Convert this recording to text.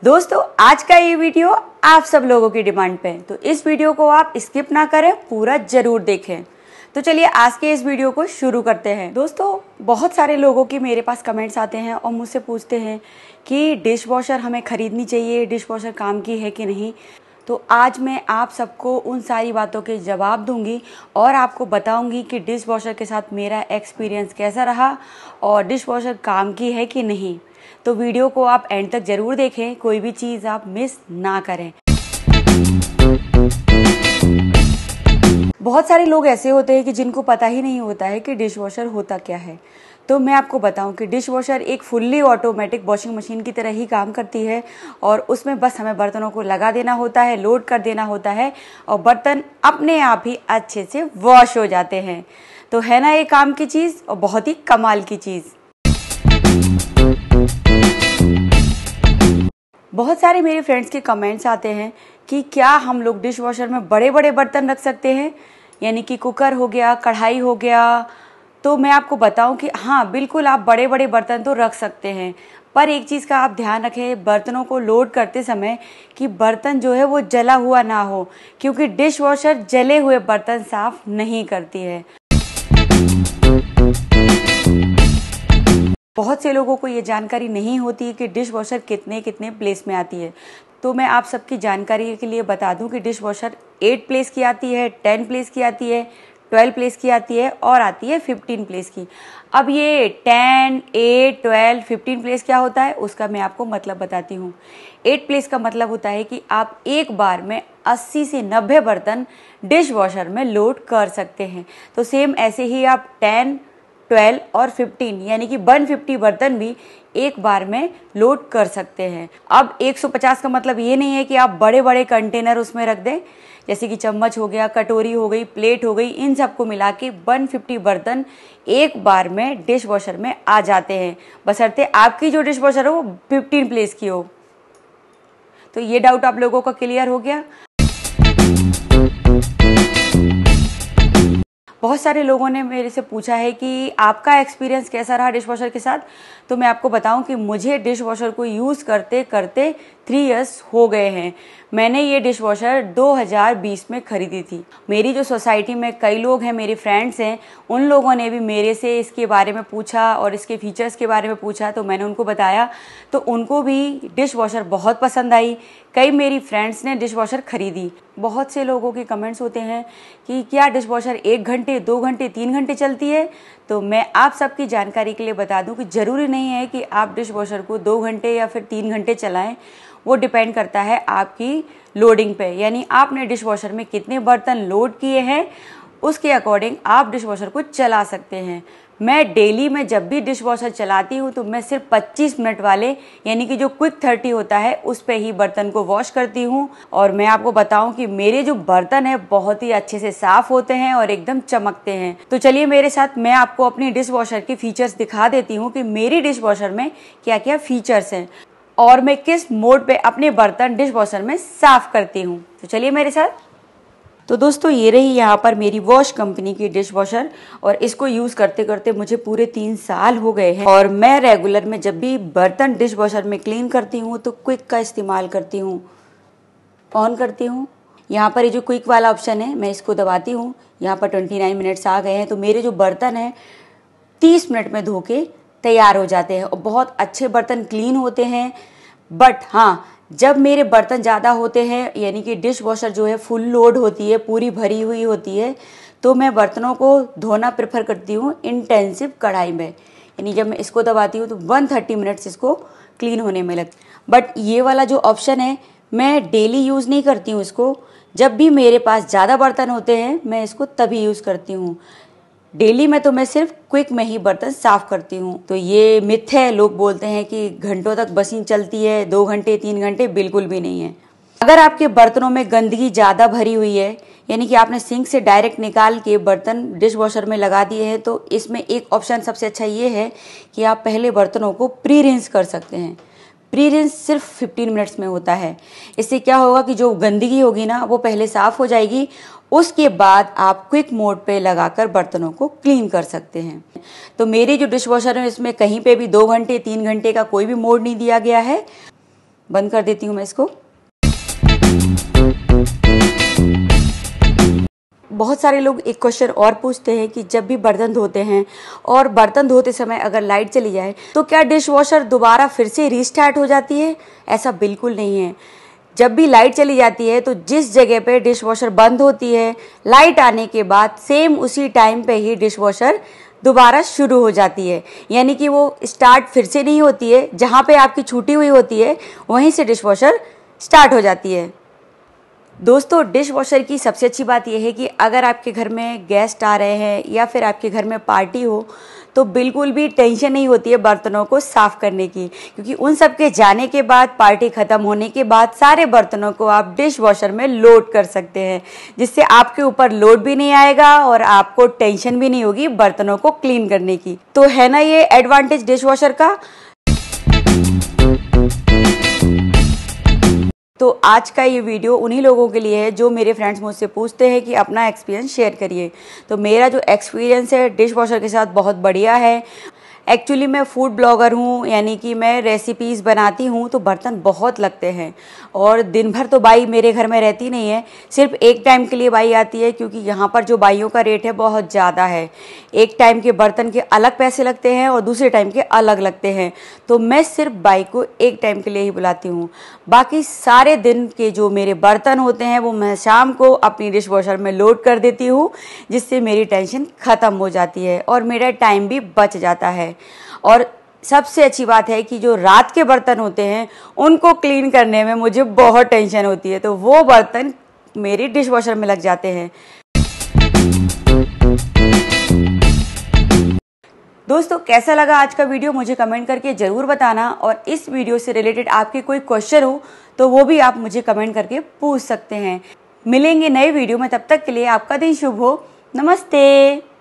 दोस्तों आज का ये वीडियो आप सब लोगों की डिमांड पे है, तो इस वीडियो को आप स्किप ना करें, पूरा जरूर देखें। तो चलिए आज के इस वीडियो को शुरू करते हैं। दोस्तों बहुत सारे लोगों की मेरे पास कमेंट्स आते हैं और मुझसे पूछते हैं कि डिश वॉशर हमें खरीदनी चाहिए, डिश वॉशर काम की है कि नहीं। तो आज मैं आप सबको उन सारी बातों के जवाब दूंगी और आपको बताऊंगी कि डिश वॉशर के साथ मेरा एक्सपीरियंस कैसा रहा और डिश वॉशर काम की है कि नहीं। तो वीडियो को आप एंड तक जरूर देखें, कोई भी चीज़ आप मिस ना करें। बहुत सारे लोग ऐसे होते हैं कि जिनको पता ही नहीं होता है कि डिश वॉशर होता क्या है। तो मैं आपको बताऊं कि डिश वॉशर एक फुल्ली ऑटोमेटिक वॉशिंग मशीन की तरह ही काम करती है और उसमें बस हमें बर्तनों को लगा देना होता है, लोड कर देना होता है और बर्तन अपने आप ही अच्छे से वॉश हो जाते हैं। तो है ना ये काम की चीज़ और बहुत ही कमाल की चीज़। बहुत सारे मेरे फ्रेंड्स के कमेंट्स आते हैं कि क्या हम लोग डिश वॉशर में बड़े बड़े बर्तन रख सकते हैं, यानी कि कुकर हो गया, कढ़ाई हो गया। तो मैं आपको बताऊं कि हाँ बिल्कुल आप बड़े बड़े बर्तन तो रख सकते हैं, पर एक चीज़ का आप ध्यान रखें बर्तनों को लोड करते समय कि बर्तन जो है वो जला हुआ ना हो, क्योंकि डिश वॉशर जले हुए बर्तन साफ नहीं करती है। बहुत से लोगों को ये जानकारी नहीं होती कि डिश वॉशर कितने कितने प्लेस में आती है। तो मैं आप सबकी जानकारी के लिए बता दूं कि डिश वॉशर 8 प्लेस की आती है, 10 प्लेस की आती है, 12 प्लेस की आती है और आती है 15 प्लेस की। अब ये 10, 8, 12, 15 प्लेस क्या होता है उसका मैं आपको मतलब बताती हूँ। 8 प्लेस का मतलब होता है कि आप एक बार में 80 से 90 बर्तन डिश वॉशर में लोड कर सकते हैं। तो सेम ऐसे ही आप 10, 12 और 15 यानी कि 150 बर्तन भी एक बार में लोड कर सकते हैं। अब 150 का मतलब ये नहीं है कि आप बड़े बड़े कंटेनर उसमें रख दें, जैसे कि चम्मच हो गया, कटोरी हो गई, प्लेट हो गई, इन सबको मिला के 150 बर्तन एक बार में डिश वॉशर में आ जाते हैं, बशर्ते आपकी जो डिश वॉशर हो वो 15 प्लेस की हो। तो ये डाउट आप लोगों का क्लियर हो गया। बहुत सारे लोगों ने मेरे से पूछा है कि आपका एक्सपीरियंस कैसा रहा डिश वॉशर के साथ। तो मैं आपको बताऊं कि मुझे डिश वॉशर को यूज़ करते करते 3 इयर्स हो गए हैं। मैंने ये डिश वॉशर 2020 में खरीदी थी। मेरी जो सोसाइटी में कई लोग हैं, मेरे फ्रेंड्स हैं, उन लोगों ने भी मेरे से इसके बारे में पूछा और इसके फीचर्स के बारे में पूछा, तो मैंने उनको बताया, तो उनको भी डिश वॉशर बहुत पसंद आई। कई मेरी फ्रेंड्स ने डिश वॉशर खरीदी। बहुत से लोगों के कमेंट्स होते हैं कि क्या डिश वॉशर 1 घंटे, 2 घंटे, 3 घंटे चलती है। तो मैं आप सबकी जानकारी के लिए बता दूं कि ज़रूरी नहीं है कि आप डिश वॉशर को 2 घंटे या फिर 3 घंटे चलाएं। वो डिपेंड करता है आपकी लोडिंग पे, यानी आपने डिश वॉशर में कितने बर्तन लोड किए हैं उसके अकॉर्डिंग आप डिश वॉशर को चला सकते हैं। मैं डेली में जब भी डिश वॉशर चलाती हूँ तो मैं सिर्फ 25 मिनट वाले यानी कि जो क्विक 30 होता है उस पे ही बर्तन को वॉश करती हूँ। और मैं आपको बताऊँ कि मेरे जो बर्तन है बहुत ही अच्छे से साफ होते हैं और एकदम चमकते हैं। तो चलिए मेरे साथ मैं आपको अपनी डिश वॉशर के फीचर्स दिखा देती हूँ कि मेरी डिश वॉशर में क्या क्या फीचर्स हैं और मैं किस मोड पे अपने बर्तन डिश वॉशर में साफ करती हूँ। तो चलिए मेरे साथ। तो दोस्तों ये रही यहाँ पर मेरी वॉश कंपनी की डिश वॉशर और इसको यूज़ करते करते मुझे पूरे 3 साल हो गए हैं। और मैं रेगुलर में जब भी बर्तन डिश वॉशर में क्लीन करती हूँ तो क्विक का इस्तेमाल करती हूँ। ऑन करती हूँ, यहाँ पर ये जो क्विक वाला ऑप्शन है मैं इसको दबाती हूँ। यहाँ पर 29 मिनट्स आ गए हैं, तो मेरे जो बर्तन हैं 30 मिनट में धो के तैयार हो जाते हैं और बहुत अच्छे बर्तन क्लीन होते हैं। बट हाँ, जब मेरे बर्तन ज़्यादा होते हैं यानी कि डिश वॉशर जो है फुल लोड होती है, पूरी भरी हुई होती है, तो मैं बर्तनों को धोना प्रेफर करती हूँ इंटेंसिव कढ़ाई में। यानी जब मैं इसको दबाती हूँ तो 130 मिनट्स इसको क्लीन होने में लगती। बट ये वाला जो ऑप्शन है मैं डेली यूज़ नहीं करती हूँ इसको। जब भी मेरे पास ज़्यादा बर्तन होते हैं मैं इसको तभी यूज़ करती हूँ। डेली में तो मैं सिर्फ क्विक में ही बर्तन साफ करती हूँ। तो ये मिथ है, लोग बोलते हैं कि घंटों तक मशीन चलती है, 2 घंटे 3 घंटे, बिल्कुल भी नहीं है। अगर आपके बर्तनों में गंदगी ज़्यादा भरी हुई है यानी कि आपने सिंक से डायरेक्ट निकाल के बर्तन डिश वॉशर में लगा दिए हैं, तो इसमें एक ऑप्शन सबसे अच्छा ये है कि आप पहले बर्तनों को प्री रिंस कर सकते हैं। प्री रिंस सिर्फ 15 मिनट्स में होता है। इससे क्या होगा कि जो गंदगी होगी ना वो पहले साफ हो जाएगी, उसके बाद आप क्विक मोड पे लगाकर बर्तनों को क्लीन कर सकते हैं। तो मेरी जो डिश वॉशर है इसमें कहीं पे भी 2 घंटे 3 घंटे का कोई भी मोड नहीं दिया गया है। बंद कर देती हूँ मैं इसको। बहुत सारे लोग एक क्वेश्चन और पूछते हैं कि जब भी बर्तन धोते हैं और बर्तन धोते समय अगर लाइट चली जाए तो क्या डिश वॉशर दोबारा फिर से रीस्टार्ट हो जाती है? ऐसा बिल्कुल नहीं है। जब भी लाइट चली जाती है तो जिस जगह पे डिश वॉशर बंद होती है, लाइट आने के बाद सेम उसी टाइम पे ही डिश वॉशर दोबारा शुरू हो जाती है। यानी कि वो स्टार्ट फिर से नहीं होती है, जहाँ पे आपकी छूटी हुई होती है वहीं से डिश वॉशर स्टार्ट हो जाती है। दोस्तों, डिश वॉशर की सबसे अच्छी बात यह है कि अगर आपके घर में गेस्ट आ रहे हैं या फिर आपके घर में पार्टी हो तो बिल्कुल भी टेंशन नहीं होती है बर्तनों को साफ़ करने की, क्योंकि उन सब के जाने के बाद, पार्टी ख़त्म होने के बाद सारे बर्तनों को आप डिश वॉशर में लोड कर सकते हैं, जिससे आपके ऊपर लोड भी नहीं आएगा और आपको टेंशन भी नहीं होगी बर्तनों को क्लीन करने की। तो है ना ये एडवांटेज डिश वॉशर का। तो आज का ये वीडियो उन्हीं लोगों के लिए है जो मेरे फ्रेंड्स मुझसे पूछते हैं कि अपना एक्सपीरियंस शेयर करिए। तो मेरा जो एक्सपीरियंस है डिश वॉशर के साथ बहुत बढ़िया है। एक्चुअली मैं फूड ब्लॉगर हूँ, यानी कि मैं रेसिपीज़ बनाती हूँ, तो बर्तन बहुत लगते हैं और दिन भर तो बाई मेरे घर में रहती नहीं है, सिर्फ एक टाइम के लिए बाई आती है, क्योंकि यहाँ पर जो बाइयों का रेट है बहुत ज़्यादा है। एक टाइम के बर्तन के अलग पैसे लगते हैं और दूसरे टाइम के अलग लगते हैं, तो मैं सिर्फ बाई को एक टाइम के लिए ही बुलाती हूँ। बाकी सारे दिन के जो मेरे बर्तन होते हैं वो मैं शाम को अपनी डिश वॉशर में लोड कर देती हूँ, जिससे मेरी टेंशन ख़त्म हो जाती है और मेरा टाइम भी बच जाता है। और सबसे अच्छी बात है कि जो रात के बर्तन होते हैं उनको क्लीन करने में मुझे बहुत टेंशन होती है, तो वो बर्तन मेरी डिश वॉशर में लग जाते हैं। दोस्तों, कैसा लगा आज का वीडियो मुझे कमेंट करके ज़रूर बताना, और इस वीडियो से रिलेटेड आपके कोई क्वेश्चन हो तो वो भी आप मुझे कमेंट करके पूछ सकते हैं। मिलेंगे नए वीडियो में, तब तक के लिए आपका दिन शुभ हो। नमस्ते।